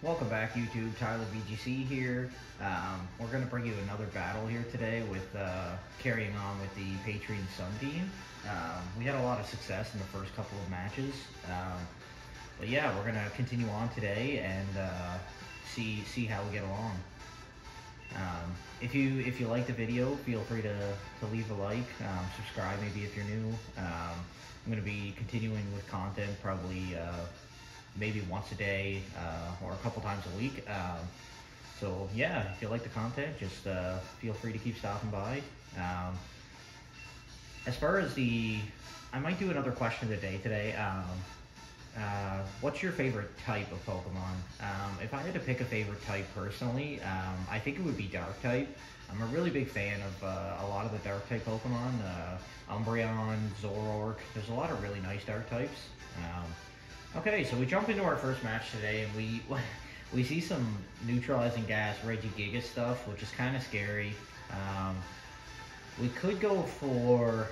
Welcome back, YouTube. Tyler VGC here. We're going to bring you another battle here today with carrying on with the Patriot Sun team. We had a lot of success in the first couple of matches, but yeah, we're going to continue on today and see how we get along. If you like the video, feel free to leave a like, subscribe maybe if you're new. I'm going to be continuing with content probably maybe once a day or a couple times a week. So yeah, if you like the content, just feel free to keep stopping by. As far as I might do another question of the day today. What's your favorite type of Pokemon? If I had to pick a favorite type personally, I think it would be Dark type. I'm a really big fan of a lot of the Dark type Pokemon, Umbreon, Zoroark. There's a lot of really nice Dark types. Okay, so we jump into our first match today, and we see some neutralizing gas Regigigas stuff, which is kind of scary. We could go for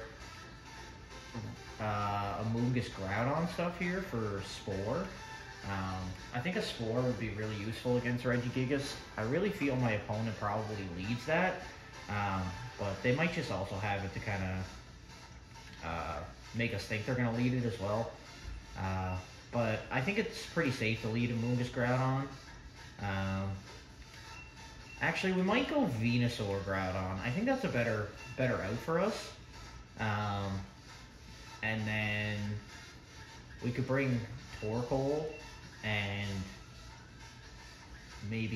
a Moongus Groudon stuff here for Spore. I think a Spore would be really useful against Regigigas. I really feel my opponent probably leads that, but they might just also have it to kind of make us think they're going to lead it as well. But I think it's pretty safe to lead a Moongus Groudon. Actually, we might go Venusaur Groudon. I think that's a better out for us. And then we could bring Torkoal and like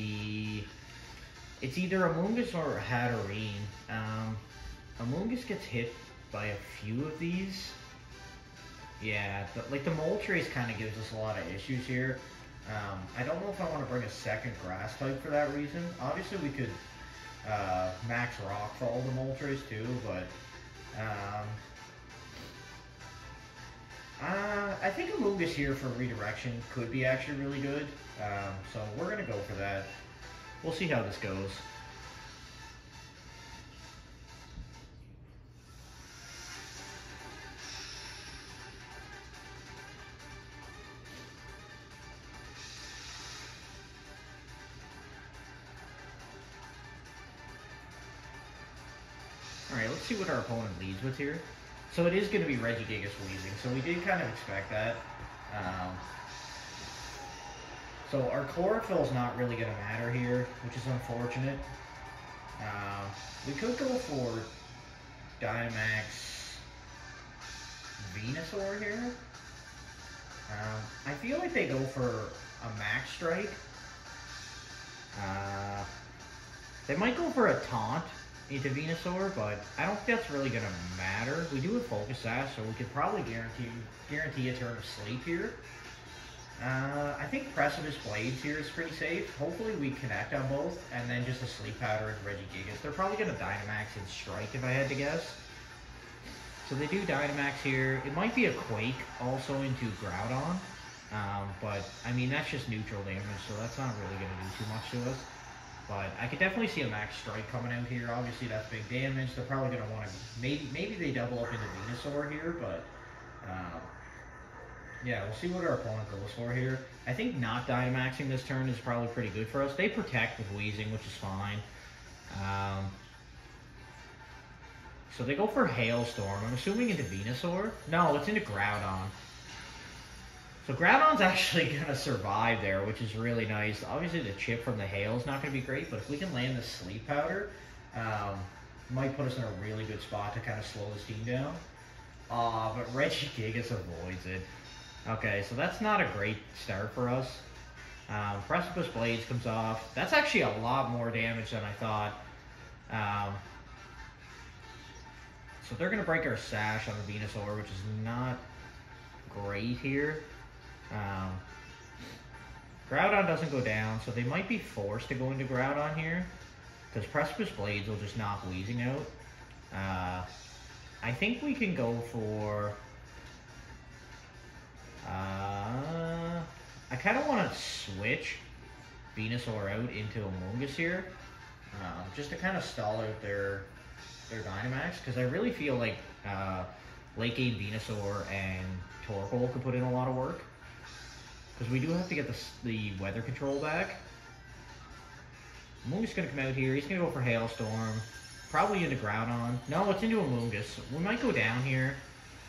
it's either a Moongus or a Hatterene. A Moongus gets hit by a few of these. Yeah, like the Moltres kind of gives us a lot of issues here. I don't know if I want to bring a second grass type for that reason. Obviously, we could max rock fall the Moltres too, but I think a Moongus here for redirection could be actually really good. So we're going to go for that. We'll see how this goes. Alright, let's see what our opponent leads with here. So it is going to be Regigigas Weezing, so we did kind of expect that. So our Chlorophyll is not really going to matter here, which is unfortunate. We could go for Dynamax Venusaur here. I feel like they go for a Max Strike. They might go for a Taunt into Venusaur, but I don't think that's really going to matter. We do have Focus Sash, so we could probably guarantee a turn of Sleep here. I think Precipice Blades here is pretty safe. Hopefully we connect on both, and then just a Sleep Powder and Regigigas. They're probably going to Dynamax and Strike if I had to guess. So they do Dynamax here. It might be a Quake also into Groudon, but I mean that's just neutral damage, so that's not really going to do too much to us. But I could definitely see a Max Strike coming out here. Obviously, that's big damage. They're probably going to want to... Maybe they double up into Venusaur here, but... yeah, we'll see what our opponent goes for here. I think not Dynamaxing this turn is probably pretty good for us. They protect with Weezing, which is fine. So they go for Hailstorm. I'm assuming into Venusaur. No, it's into Groudon. So Groudon's actually going to survive there, which is really nice. Obviously, the chip from the hail is not going to be great, but if we can land the Sleep Powder, might put us in a really good spot to kind of slow this team down. But Regigigas avoids it. Okay, so that's not a great start for us. Precipice Blades comes off. That's actually a lot more damage than I thought. So they're going to break our Sash on the Venusaur, which is not great here. Groudon doesn't go down, so they might be forced to go into Groudon here, because Precipice Blades will just knock Weezing out. I think we can go for... I kind of want to switch Venusaur out into a Moongus here, just to kind of stall out their Dynamax, because I really feel like late game Venusaur and Torkoal could put in a lot of work. because we do have to get the weather control back. Mungus gonna come out here. He's gonna go for Hailstorm. Probably into Groudon. No, it's into a Mungus. We might go down here.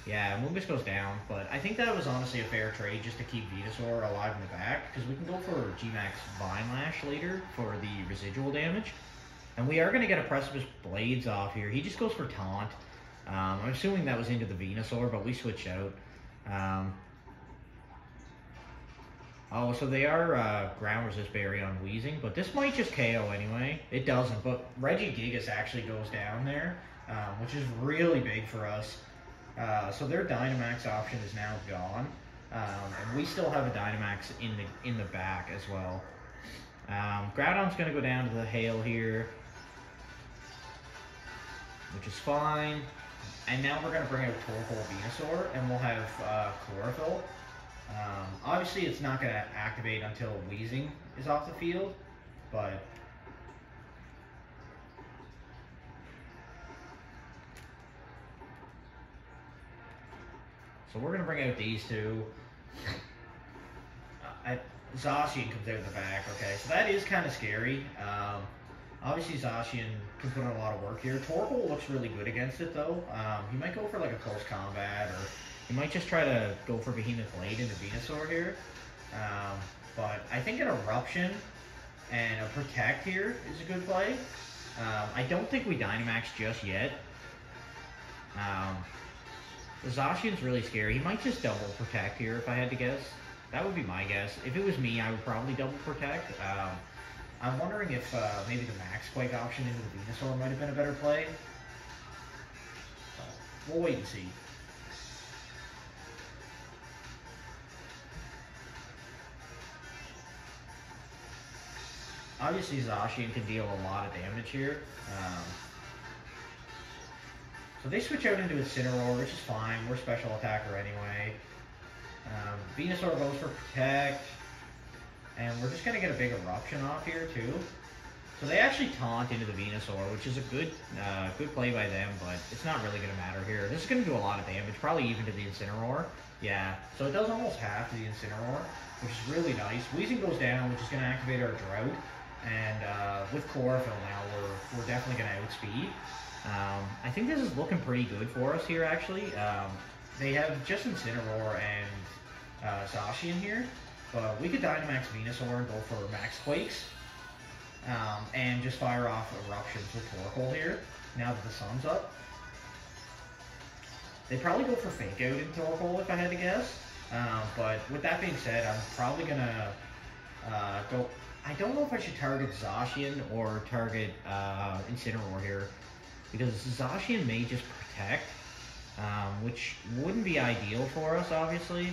Yeah, Mungus goes down, but I think that was honestly a fair trade just to keep Venusaur alive in the back, because we can go for G-Max Vine Lash later for the residual damage. And we are going to get a Precipice Blades off here. He just goes for Taunt. I'm assuming that was into the Venusaur, but we switched out. Oh, so they are Ground Resist Berry on Weezing, but this might just KO anyway. It doesn't, but Regigigas actually goes down there, which is really big for us. So their Dynamax option is now gone, and we still have a Dynamax in the back as well. Groudon's going to go down to the Hail here, which is fine. And now we're going to bring out Torkoal Venusaur, and we'll have Chlorophyll. Obviously, it's not going to activate until Weezing is off the field, but so we're going to bring out these two. Zacian comes out the back. Okay, so that is kind of scary. Obviously, Zacian can put in a lot of work here. Torkoal looks really good against it, though. He might go for like a close combat, or he might just try to go for Behemoth Blade into Venusaur here. But I think an Eruption and a Protect here is a good play. I don't think we Dynamax just yet. The Zacian's really scary. He might just double Protect here if I had to guess. That would be my guess. If it was me, I would probably double Protect. I'm wondering if maybe the Max Quake option into the Venusaur might have been a better play. We'll wait and see. Obviously, Zacian can deal a lot of damage here. So they switch out into Incineroar, which is fine. We're special attacker anyway. Venusaur goes for Protect. And we're just going to get a big Eruption off here, too. So they actually taunt into the Venusaur, which is a good play by them, but it's not really going to matter here. This is going to do a lot of damage, probably even to the Incineroar. Yeah, so it does almost half to the Incineroar, which is really nice. Weezing goes down, which is going to activate our Drought. And with Chlorophyll now, we're definitely going to outspeed. I think this is looking pretty good for us here, actually. They have just Incineroar and Zacian here. But we could Dynamax Venusaur and go for Max Quakes. And just fire off Eruptions with Torkoal here, now that the sun's up. They'd probably go for Fake Out in Torkoal if I had to guess. But with that being said, I'm probably going to go... I don't know if I should target Zacian or target Incineroar here, because Zacian may just Protect, which wouldn't be ideal for us, obviously.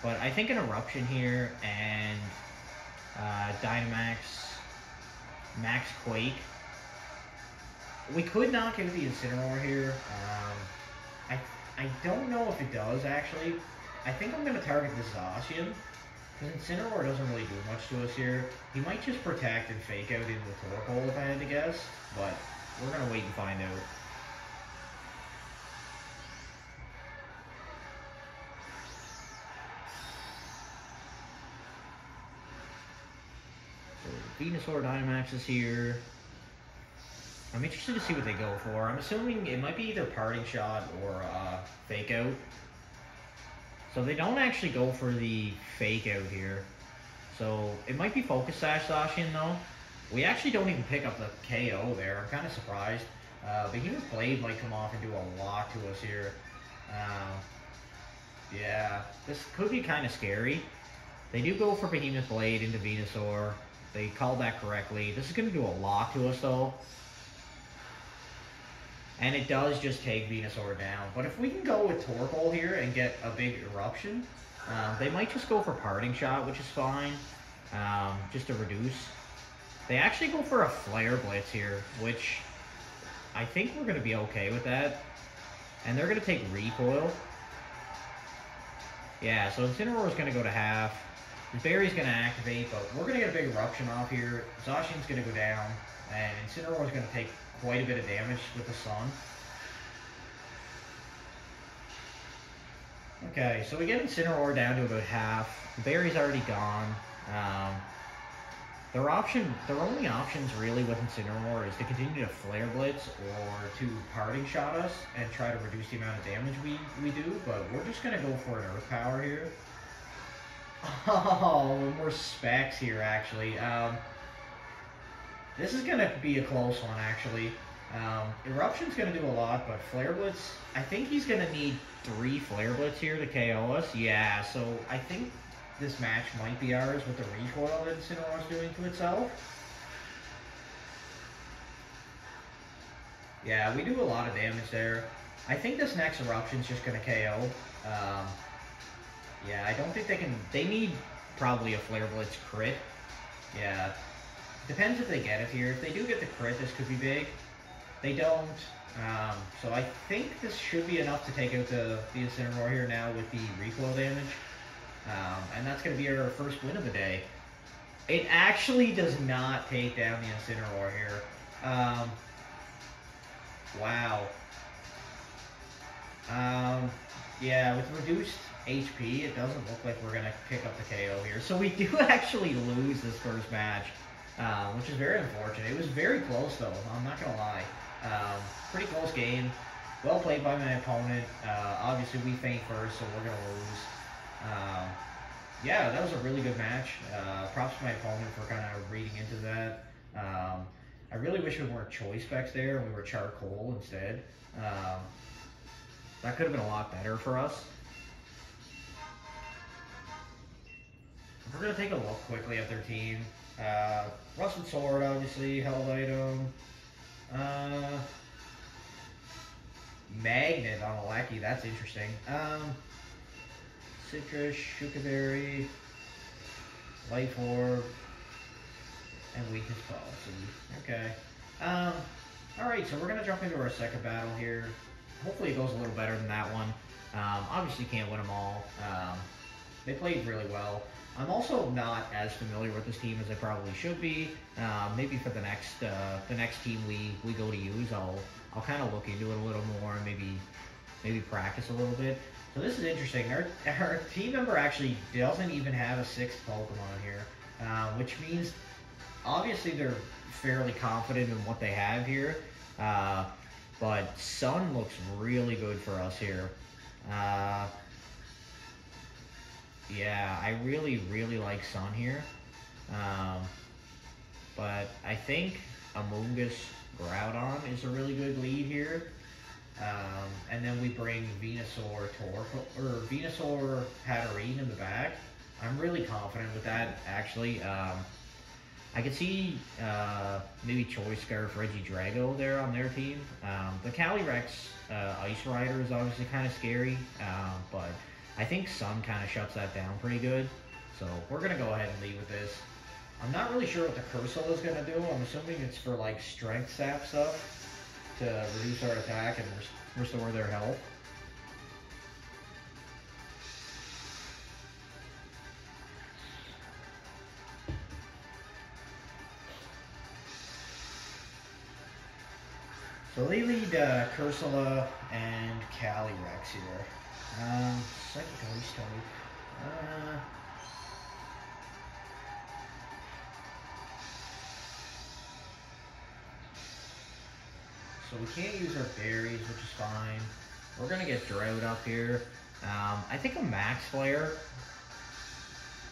But I think an Eruption here and Dynamax, Max Quake. We could knock out the Incineroar here. I don't know if it does, actually. I think I'm going to target the Zacian, because Incineroar doesn't really do much to us here. He might just Protect and Fake Out into Torkoal if I had to guess, but we're going to wait and find out. So Venusaur Dynamax is here. I'm interested to see what they go for. I'm assuming it might be either Parting Shot or Fake Out. So they don't actually go for the Fake Out here. So it might be Focus Sash Zacian though. We actually don't even pick up the KO there. I'm kind of surprised. Behemoth Blade might come off and do a lot to us here. Yeah, this could be kind of scary. They do go for Behemoth Blade into Venusaur. They called that correctly. This is going to do a lot to us though. And it does just take Venusaur down. But if we can go with Torkoal here and get a big Eruption, they might just go for Parting Shot, which is fine, just to reduce. They actually go for a Flare Blitz here, which I think we're going to be okay with that. And they're going to take Recoil. Yeah, so Incineroar is going to go to half. The Berry's going to activate, but we're going to get a big Eruption off here. Zacian's going to go down, and Incineroar is going to take quite a bit of damage with the sun. Okay, so we get Incineroar down to about half. The berry's already gone. Their only options really with Incineroar is to continue to Flare Blitz or to Parting Shot us and try to reduce the amount of damage we do, but we're just going to go for an Earth Power here. Oh, more specs here, actually. This is going to be a close one, actually. Eruption's going to do a lot, but Flare Blitz, I think he's going to need 3 Flare Blitz here to KO us. Yeah, so I think this match might be ours with the recoil that Incineroar's doing to itself. Yeah, we do a lot of damage there. I think this next Eruption's just going to KO. Yeah, I don't think they can... They need probably a Flare Blitz crit. Yeah. Depends if they get it here. If they do get the crit, this could be big. They don't. So I think this should be enough to take out the Incineroar here now with the recoil damage. And that's going to be our first win of the day. It actually does not take down the Incineroar here. Wow. Yeah, with reduced HP, it doesn't look like we're going to pick up the KO here. So we do actually lose this first match, which is very unfortunate. It was very close, though. I'm not going to lie. Pretty close game. Well played by my opponent. Obviously, we faint first, so we're going to lose. Yeah, that was a really good match. Props to my opponent for kind of reading into that. I really wish we weren't choice specs there and we were charcoal instead. That could have been a lot better for us. We're going to take a look quickly at their team. Rusted Sword, obviously, held item. Magnet on Aleki, that's interesting. Citrus, Shukaberry, Life Orb, and Weakness Policy. Okay. Alright, so we're going to jump into our second battle here. Hopefully it goes a little better than that one. Obviously can't win them all. They played really well. I'm also not as familiar with this team as I probably should be. Maybe for the next team we go to use, I'll kind of look into it a little more and maybe practice a little bit. So this is interesting. Our team member actually doesn't even have a 6th Pokemon here, which means obviously they're fairly confident in what they have here. But Sun looks really good for us here. Yeah, I really, really like Sun here. But I think Amoonguss Groudon is a really good lead here. And then we bring Venusaur Hatterene in the back. I'm really confident with that, actually. I could see maybe Choice Scarf Regidrago there on their team. The Calyrex Ice Rider is obviously kind of scary, but I think Sun kind of shuts that down pretty good. So we're going to go ahead and lead with this. I'm not really sure what the Cursola is going to do. I'm assuming it's for like Strength Sap stuff to reduce our attack and restore their health. So they lead Cursola and Calyrex here. Second Ice type. So we can't use our berries, which is fine. We're gonna get Drought up here. I think a Max Flare.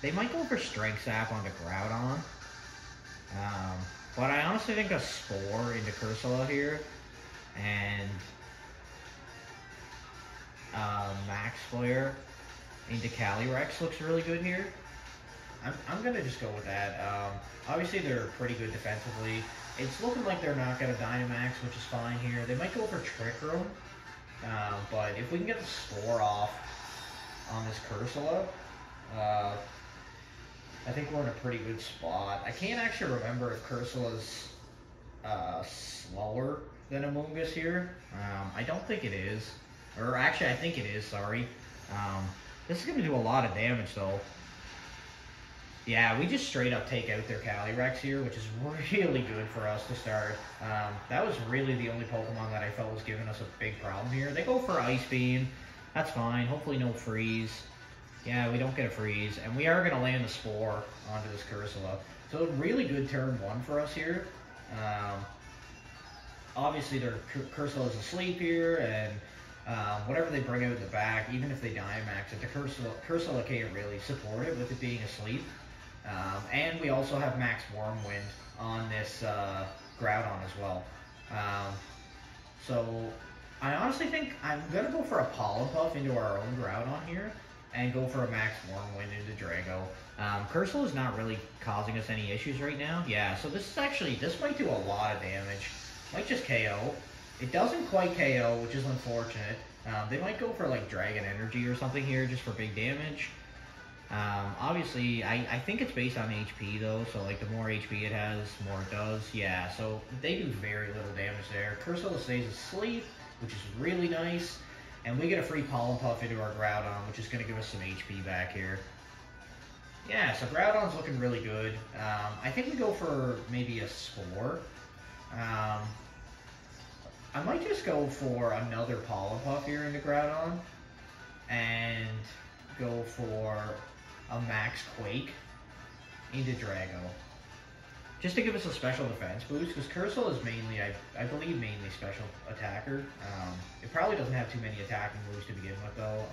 They might go for Strength Sap onto Groudon. But I honestly think a Spore into Cursola here. And Max Flare into Calyrex looks really good here. I'm gonna just go with that. Obviously they're pretty good defensively. It's looking like they're not gonna Dynamax, which is fine here. They might go for Trick Room, but if we can get the Spore off on this Cursola, I think we're in a pretty good spot. I can't actually remember if Cursola's slower than Amoonguss here. I don't think it is. Or actually, I think it is, sorry. This is going to do a lot of damage, though. Yeah, we just straight up take out their Calyrex here, which is really good for us to start. That was really the only Pokemon that I felt was giving us a big problem here. They go for Ice Beam. That's fine. Hopefully no freeze. Yeah, we don't get a freeze. And we are going to land the Spore onto this Cursula. So a really good turn 1 for us here. Obviously their Cursula's asleep here, and whatever they bring out in the back, even if they Dynamax it, the Cursula can't really support it with it being asleep. And we also have Max Wormwind on this Groudon as well. So I honestly think I'm going to go for a Pollen Puff into our own Groudon here, and go for a Max Wormwind into Drago. Cursula is not really causing us any issues right now. Yeah, so this might do a lot of damage. Might just KO. It doesn't quite KO, which is unfortunate. They might go for like Dragon Energy or something here just for big damage. Obviously, I think it's based on HP though, so like the more HP it has, the more it does. Yeah, so they do very little damage there. Cursula stays asleep, which is really nice. And we get a free Pollen Puff into our Groudon, which is going to give us some HP back here. Yeah, so Groudon's looking really good. I think we go for maybe a Spore. I might just go for another Pollen Puff here into Groudon. And go for a Max Quake into Drago. Just to give us a special defense boost, because Cursula is mainly, I believe, mainly special attacker. It probably doesn't have too many attacking moves to begin with, though.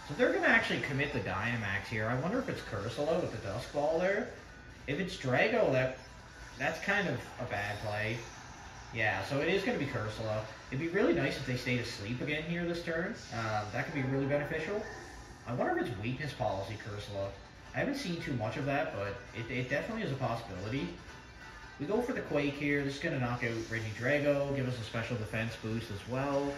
So they're going to actually commit the Dynamax here. I wonder if it's Cursula with the Dusk Ball there. If it's Drago, that's kind of a bad play. Yeah, so it is going to be Cursula. It'd be really nice if they stayed asleep again here this turn. That could be really beneficial. I wonder if it's Weakness Policy Cursula. I haven't seen too much of that, but it definitely is a possibility. We go for the Quake here. This is going to knock out Regidrago, give us a special defense boost as well.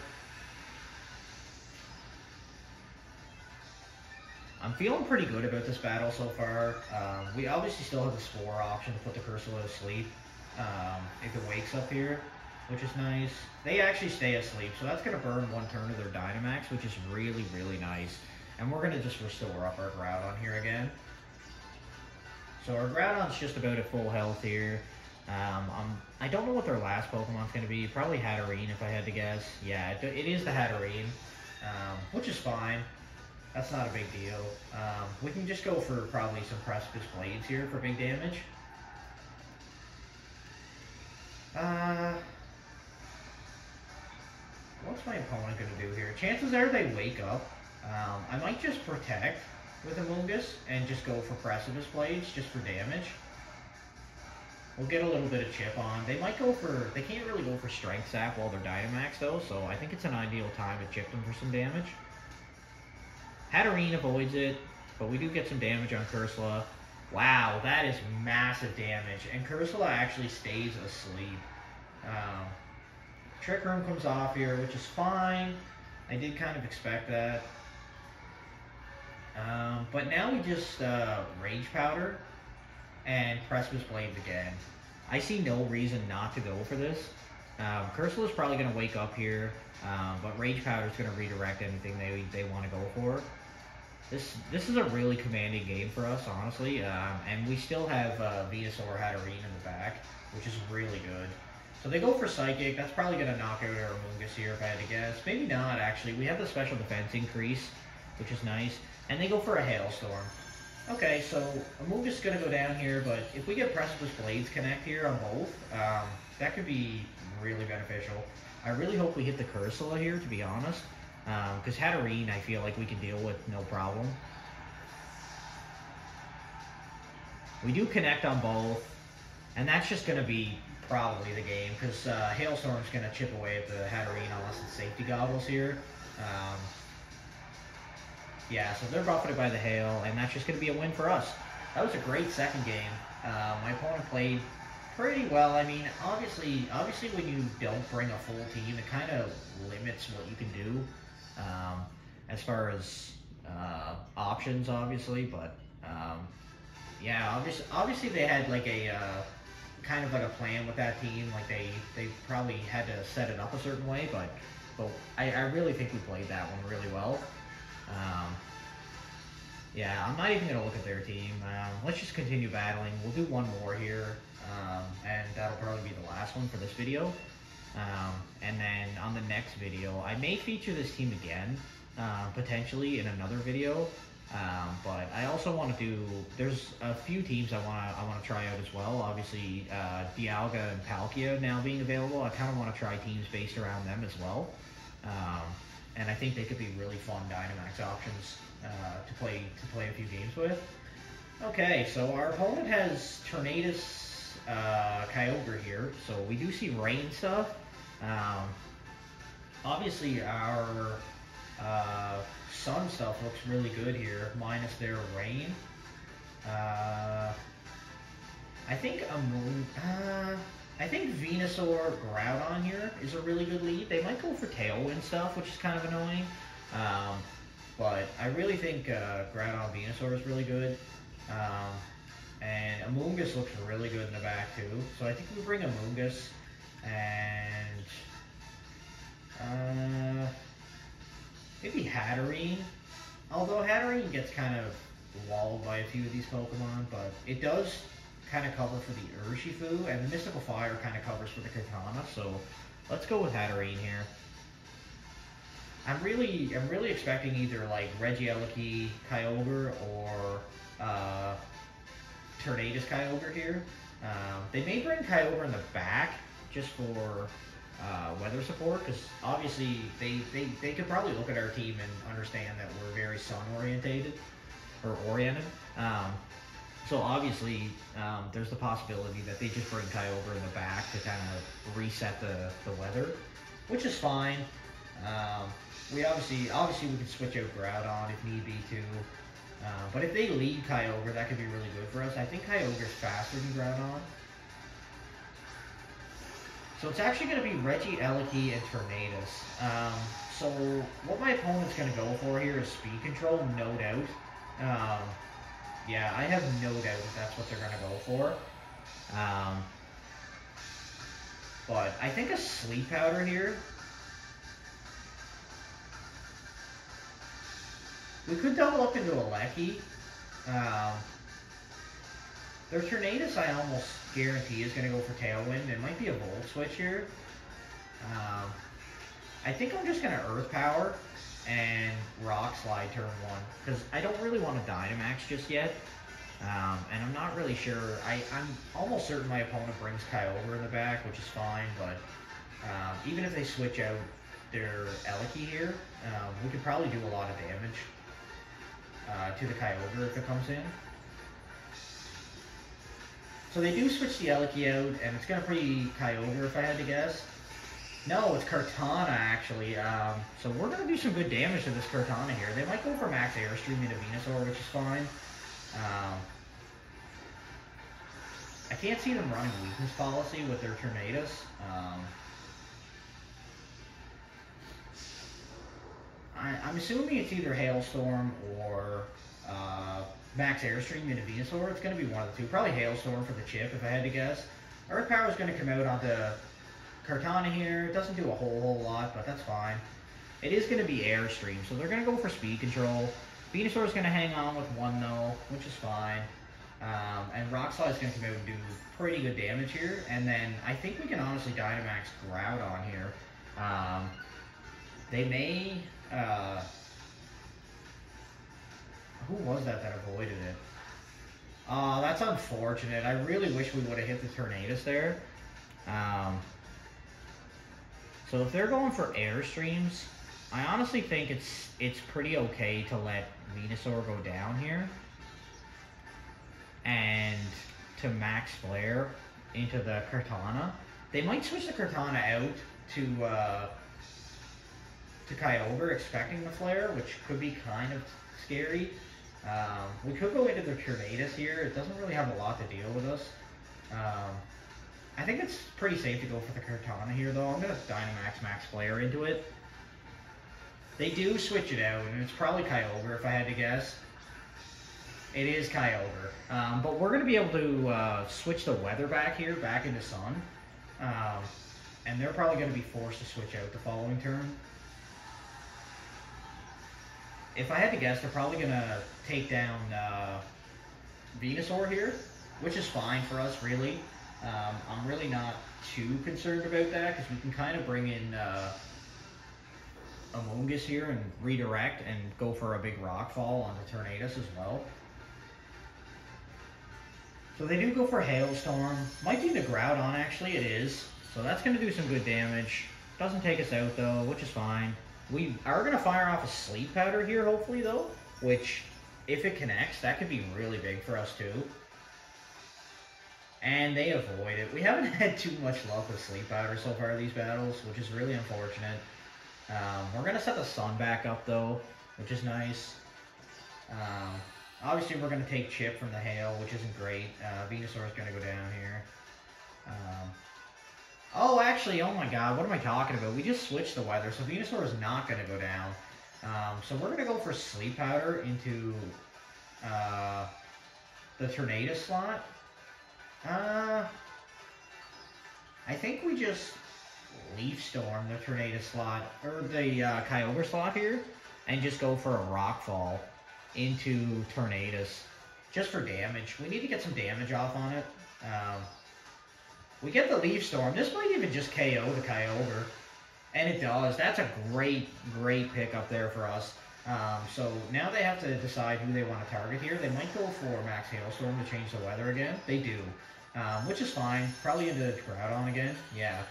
I'm feeling pretty good about this battle so far. We obviously still have the Spore option to put the Cursula to sleep if it wakes up here, which is nice. They actually stay asleep, so that's going to burn 1 turn of their Dynamax, which is really, really nice. And we're going to just restore up our Groudon here again. So our Groudon's just about at full health here. I don't know what their last Pokemon's going to be. Probably Hatterene if I had to guess. Yeah, it is the Hatterene, which is fine. That's not a big deal. We can just go for probably some Precipice Blades here for big damage. What's my opponent going to do here? Chances are they wake up. I might just protect with Amoonguss and just go for Precipice Blades just for damage. We'll get a little bit of chip on. They might go for, they can't really go for Strength Sap while they're Dynamax though, so I think it's an ideal time to chip them for some damage. Hatterene avoids it, but we do get some damage on Cursula. Wow, that is massive damage, and Cursula actually stays asleep. Trick Room comes off here, which is fine. I did kind of expect that. But now we just Rage Powder and Precipice Blades again. I see no reason not to go for this. Cursula's probably going to wake up here, but Rage Powder is going to redirect anything they want to go for. This is a really commanding game for us, honestly, and we still have Venusaur Hatterene in the back, which is really good. So they go for Psychic. That's probably going to knock out our Amoonguss here if I had to guess. Maybe not, actually. We have the special defense increase, which is nice. And they go for a Hailstorm. Okay, so Amoonguss is going to go down here, but if we get Precipice Blades connect here on both, that could be really beneficial. I really hope we hit the Cursula here, to be honest. Because Hatterene, I feel like we can deal with no problem. We do connect on both, and that's just going to be probably the game, because Hailstorm's going to chip away at the Hatterene unless it's Safety Goggles here. Yeah, so they're buffeted by the Hail, and that's just going to be a win for us. That was a great second game. My opponent played pretty well. I mean, obviously when you don't bring a full team, it kind of limits what you can do as far as options, obviously. But yeah, obviously they had like a kind of like a plan with that team. Like they probably had to set it up a certain way, but I really think we played that one really well. Yeah, I'm not even going to look at their team. Let's just continue battling. We'll do one more here, and that'll probably be the last one for this video. And then on the next video, I may feature this team again. potentially in another video. But I also want to do. There's a few teams I want to try out as well. Obviously, Dialga and Palkia now being available. I kind of want to try teams based around them as well. And I think they could be really fun Dynamax options to play a few games with. Okay, so our opponent has Tornadus, Kyogre here. So we do see rain stuff. Obviously, our sun stuff looks really good here, minus their rain. I think I think Venusaur Groudon here is a really good lead. They might go for Tailwind stuff, which is kind of annoying. But I really think Groudon Venusaur is really good. And Amoonguss looks really good in the back too. So I think we bring Amoonguss and maybe Hatterene. Although Hatterene gets kind of walled by a few of these Pokemon, but it does kind of cover for the Urshifu, and the Mystical Fire kind of covers for the Katana. So let's go with Hatterene here. I'm really expecting either like Regieleki Kyogre or Tornadus Kyogre here. They may bring Kyogre in the back just for weather support, because obviously they could probably look at our team and understand that we're very sun oriented. So obviously there's the possibility that they just bring Kyogre in the back to kind of reset the weather, which is fine. We obviously we can switch out Groudon if need be too. But if they lead Kyogre, that could be really good for us. I think Kyogre's faster than Groudon. So it's actually going to be Regieleki and Tornadus. So what my opponent's going to go for here is speed control, no doubt. Yeah, I have no doubt that that's what they're going to go for. But I think a Sleep Powder here. We could double up into a Lecky. Their Tornadus, I almost guarantee, is going to go for Tailwind. It might be a Volt Switch here. I think I'm just going to Earth Power and Rock Slide turn 1, because I don't really want to Dynamax just yet. And I'm not really sure. I'm almost certain my opponent brings Kyogre in the back, which is fine. But even if they switch out their Eleki here, we could probably do a lot of damage to the Kyogre if it comes in. So they do switch the Eleki out, and it's going to be Kyogre if I had to guess. No, it's Kartana actually. So we're going to do some good damage to this Kartana here. They might go for Max Airstream into Venusaur, which is fine. I can't see them running weakness policy with their Tornadus. I'm assuming it's either Hailstorm or Max Airstream into Venusaur. It's going to be one of the two. Probably Hailstorm for the chip, if I had to guess. Earth Power is going to come out onto Kartana here. It doesn't do a whole lot, but that's fine. It is going to be Airstream, so they're going to go for speed control. Venusaur is going to hang on with 1 though, which is fine. And Rock Slide is going to come out and do pretty good damage here. And then I think we can honestly Dynamax Groudon here. They may... who was that avoided it? That's unfortunate. I really wish we would have hit the Tornadus there. So if they're going for Airstreams, I honestly think it's pretty okay to let Venusaur go down here. And to Max Flare into the Kartana. They might switch the Kartana out to Kyogre, expecting the Flare, which could be kind of scary. We could go into the Tornadus here. It doesn't really have a lot to deal with us. I think it's pretty safe to go for the Kartana here, though. I'm going to Dynamax Max Flare into it. They do switch it out, and it's probably Kyogre if I had to guess. It is Kyogre. But we're going to be able to switch the weather back here, back into Sun. And they're probably going to be forced to switch out the following turn. If I had to guess, they're probably going to take down Venusaur here, which is fine for us, really. I'm really not too concerned about that, because we can kind of bring in Amoonguss here and redirect and go for a big rock fall on the Tornadus as well. So they do go for Hailstorm. Might be the Groudon, actually. It is. So that's going to do some good damage. Doesn't take us out, though, which is fine. We are going to fire off a Sleep Powder here, hopefully, though. Which, if it connects, that could be really big for us, too. And they avoid it. We haven't had too much luck with Sleep Powder so far in these battles, which is really unfortunate. We're going to set the Sun back up, though, which is nice. Obviously, we're going to take Chip from the Hail, which isn't great. Venusaur is going to go down here. Oh, actually, oh my god, what am I talking about? We just switched the weather, so Venusaur is not going to go down. So we're going to go for Sleep Powder into the Tornado slot. I think we just Leaf Storm the Tornado slot, or the Kyogre slot here, and just go for a Rock Fall into Tornadus, just for damage. We need to get some damage off on it. We get the Leaf Storm. This might even just KO the Kyogre, and it does. That's a great pick up there for us. So now they have to decide who they want to target here. They might go for Max Hailstorm to change the weather again. They do, which is fine. Probably into Groudon again. Yeah,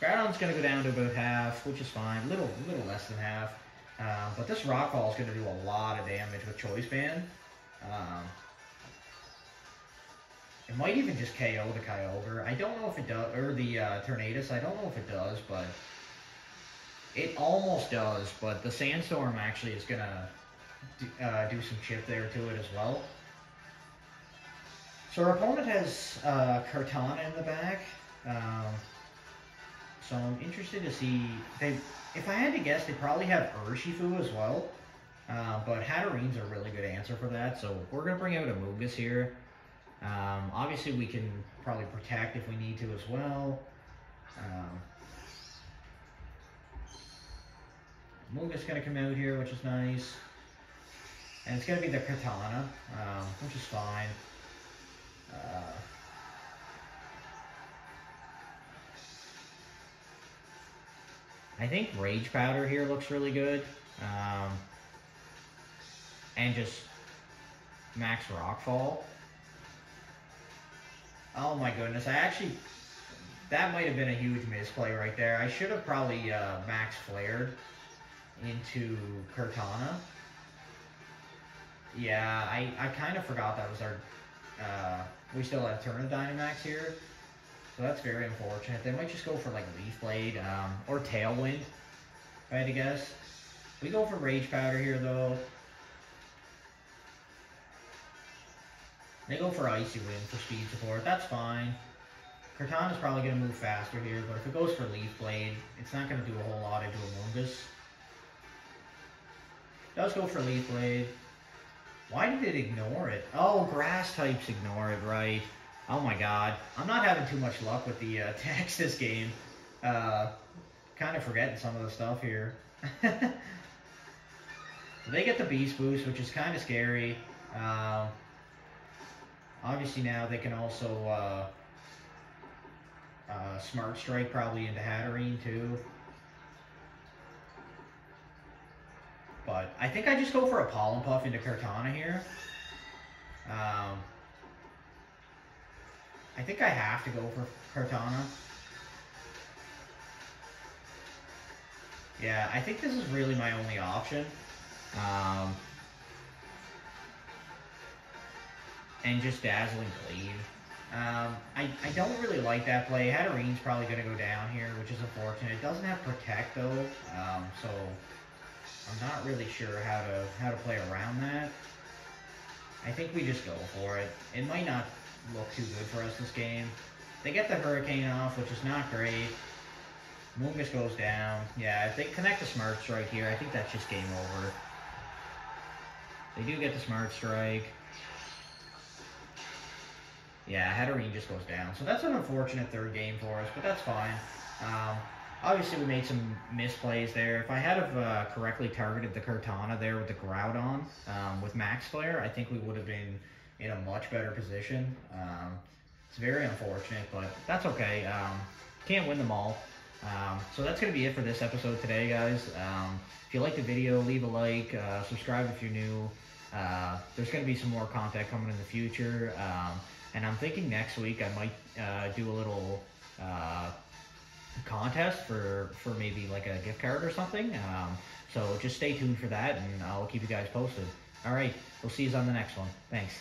Groudon's going to go down to about half, which is fine. Little less than half. But this Rock Fall is going to do a lot of damage with Choice Band. It might even just KO the Kyogre. I don't know if it does, or the Tornadus. I don't know if it does, but it almost does. But the Sandstorm actually is going to do some chip there to it as well. So our opponent has Kartana in the back. So I'm interested to see. If I had to guess, they probably have Urshifu as well. But Hatterene's a really good answer for that. So we're going to bring out Amoonguss here. Obviously, we can probably protect if we need to as well. Amoonguss is going to come out here, which is nice. And it's going to be the Kartana, which is fine. I think Rage Powder here looks really good. And just Max Rockfall. Oh my goodness, that might have been a huge misplay right there. I should have probably Max Flared into Kartana. Yeah, I kind of forgot that was our, we still have Turn of Dynamax here. So that's very unfortunate. They might just go for like Leaf Blade or Tailwind, if I had to guess. We go for Rage Powder here though. They go for Icy Wind for speed support. That's fine. Kartana's probably going to move faster here, but if it goes for Leaf Blade, it's not going to do a whole lot into Amoonguss. Does go for Leaf Blade. Why did it ignore it? Oh, Grass types ignore it, right. Oh my god. I'm not having too much luck with the text this game. Kind of forgetting some of the stuff here. So they get the Beast Boost, which is kind of scary. Obviously now they can also Smart Strike probably into Hatterene too. But I think I just go for a Pollen Puff into Kartana here. I think I have to go for Kartana. Yeah, I think this is really my only option. And just Dazzling Gleam. I don't really like that play. Hatterene's probably going to go down here, which is unfortunate. It doesn't have Protect though, so I'm not really sure how to play around that. I think we just go for it. It might not look too good for us this game. They get the Hurricane off, which is not great. Amoonguss goes down. Yeah, if they connect the Smart Strike here, I think that's just game over. They do get the Smart Strike. Yeah, Hatterene just goes down. So that's an unfortunate third game for us, but that's fine. Obviously, we made some misplays there. If I had have correctly targeted the Kartana there with the Groudon with Max Flare, I think we would have been in a much better position. It's very unfortunate, but that's okay. Can't win them all. So that's going to be it for this episode today, guys. If you like the video, leave a like, subscribe if you're new. There's going to be some more content coming in the future. And I'm thinking next week I might do a little contest for maybe like a gift card or something. So just stay tuned for that, and I'll keep you guys posted. All right, we'll see you on the next one. Thanks.